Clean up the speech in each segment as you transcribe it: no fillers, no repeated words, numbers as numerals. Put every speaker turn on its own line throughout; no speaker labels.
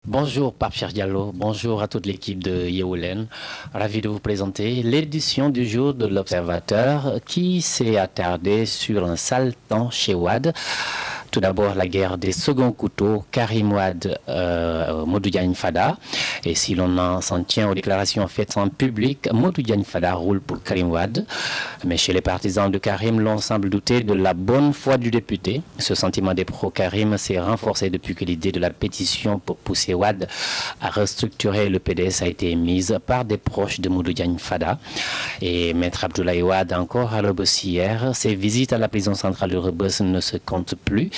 Bonjour Pape Cheikh Diallo, bonjour à toute l'équipe de Yeewu Leen. Ravi de vous présenter l'édition du jour de l'Observateur qui s'est attardée sur un sale temps chez Wade. Tout d'abord, la guerre des seconds couteaux, Karim Wade, Modou Diagne Fada. Et si l'on s'en tient aux déclarations faites en public, Modou Diagne Fada roule pour Karim Wade. Mais chez les partisans de Karim, l'on semble douter de la bonne foi du député. Ce sentiment des pro-Karim s'est renforcé depuis que l'idée de la pétition pour pousser Wade à restructurer le PDS a été émise par des proches de Modou Diagne Fada. Et Maître Abdoulaye Wade, encore à Rebeuss hier, ses visites à la prison centrale de Rebeuss ne se comptent plus.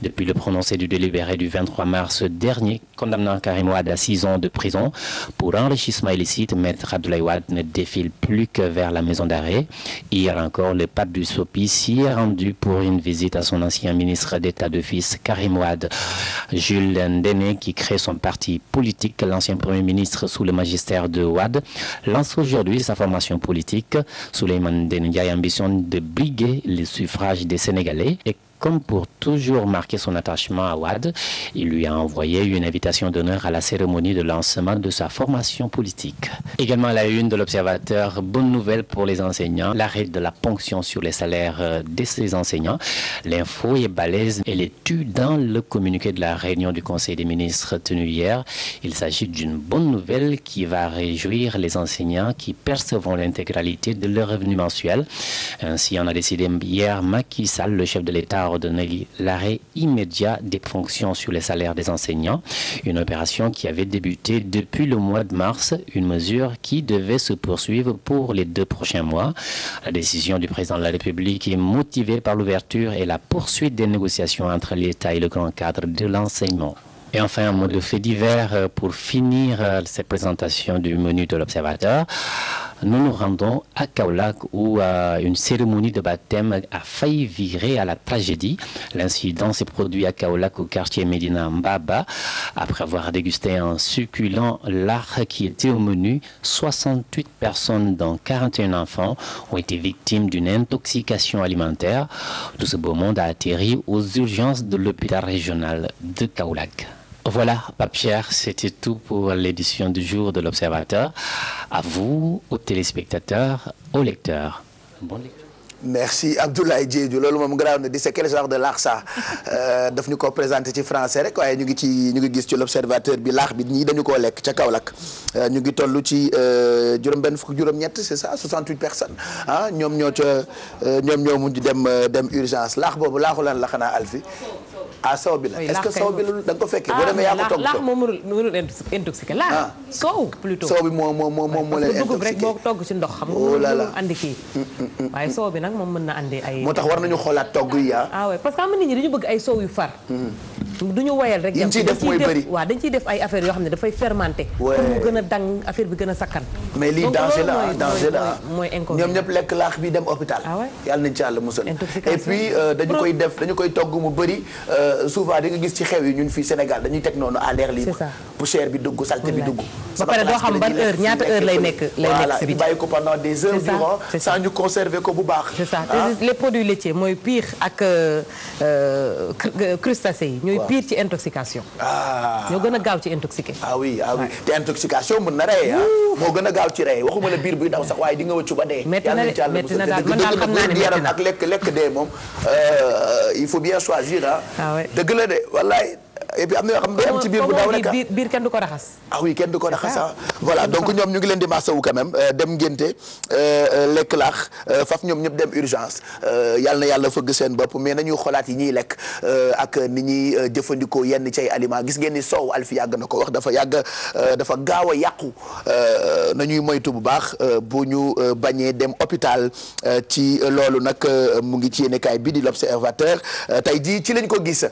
Depuis le prononcé du délibéré du 23 mars dernier, condamnant Karim Wade à 6 ans de prison pour enrichissement illicite, Maître Abdoulaye Wade ne défile plus que vers la maison d'arrêt. Hier encore, le pape du SOPI s'y est rendu pour une visite à son ancien ministre d'État de fils, Karim Wade. Jules Ndéné, qui crée son parti politique, l'ancien Premier ministre sous le magistère de Wade, lance aujourd'hui sa formation politique. Souleymane Ndéné Ndiaye ambitionne de briguer les suffrages des Sénégalais et comme pour toujours marquer son attachement à Wade, il lui a envoyé une invitation d'honneur à la cérémonie de lancement de sa formation politique. Également à la une de l'Observateur, bonne nouvelle pour les enseignants, l'arrêt de la ponction sur les salaires de ces enseignants. L'info est balèze et les tue dans le communiqué de la réunion du Conseil des ministres tenu hier. Il s'agit d'une bonne nouvelle qui va réjouir les enseignants qui percevront l'intégralité de leur revenu mensuel. Ainsi en a décidé hier Macky Sall, le chef de l'État, ordonné l'arrêt immédiat des fonctions sur les salaires des enseignants, une opération qui avait débuté depuis le mois de mars, une mesure qui devait se poursuivre pour les 2 prochains mois. La décision du président de la République est motivée par l'ouverture et la poursuite des négociations entre l'État et le grand cadre de l'enseignement. Et enfin, un mot de fait divers pour finir cette présentation du menu de l'Observateur. Nous nous rendons à Kaolack où une cérémonie de baptême a failli virer à la tragédie. L'incident s'est produit à Kaolack au quartier Médina Mbaba. Après avoir dégusté un succulent lard qui était au menu, 68 personnes dont 41 enfants ont été victimes d'une intoxication alimentaire. Tout ce beau monde a atterri aux urgences de l'hôpital régional de Kaolack. Voilà, Pape Cheikh, c'était tout pour l'édition du jour de l'Observateur. À vous, aux téléspectateurs, aux lecteurs. Bonne lecture.
Merci Abdoulaye Diédhiou loolu moom garaaw na di c'est quel genre de laax ça daf ñu ko présenté ci français rek waaye ñu ngi gis ci l'Observateur bi laax bi ñii dañu koo lekk ca Kaolack ñu ngi toll ci juróom-benn fukk juróom-ñett c'est ça 68 personnes ah ñoom ñoo mujj dem urgence laax boobu laaxu lan la xanaa Alfi ah sow bi la est-ce que sow bi la da nga ko fekkee boo demee yaa ko togg
laax moom mënul intoxiqué laax sow plutôt
sow bi moo leen
dugub rek boo togg ci ndox xam nga mënul andi kii waaye sow bi nag moom mën na andi ay.
moo tax war nañu xoolaat togg yi
ah ouais parce que am na nit ñi dañu bëgg ay sow yu far. du ñu woyal rek.
yi ñu ciy def mooy bëri
waaw dañ ciy def ay affaires yoo xam ne dafay fermenté. pour mu gën a dang affaire bi gën a sakkan.
mais lii danger la
mooy inconvénient
ñoom ñëpp lekk laax bi dem hôpital.
ah ouais
yàlla nañ ci Yàlla musal. et puis dañu koy togg mu bëri souvent da nga gis ci xew yi ñun fii Sénégal dañuy teg noonu à l'air libre. c'est ça poussière bi dugg saleté bi dugg.
ba pare doo xam ban heure ñaata heure lay nekk si biir.
bàyyi ko pendant des heures durant sans ñu conserver ko bu baax.
c'est ça les produits laitiers mooy pire ak crustacés yi ñooy pire ci intoxication. ñoo gën a gaaw ci intoxiqué.
ah oui te intoxication mën na rey moo gën a gaaw ci rey waxuma la biir buy daw sax waaye di nga wëccu ba dee.
métti na daal man daal xam naa ne
yaram ak lekk dee moom il faut bien choisir dëgg la de wallaay. et puis am na yoo xam ne day am ci biir bu daw rek
biir kenn du ko raxas.
ah oui kenn du ko raxas voilà donc ñoom ñu ngi leen di masawu quand même dem ngénte lekk laax faf ñoom ñëpp dem urgence yàlla na yàlla fëgg seen bopp mais nañuy xolaat yi ñuy lekk ak ni ñuy jëfandikoo yenn ci ay aliments gis ngeen ni soow Alfi yàgg na ko wax dafa gaaw a yàqu nañuy moytu bu baax bu ñu bañee dem hôpital ci loolu nag mu ngi ci yéenekaay bi di l'Observateur tey jii ci lañ ko gis.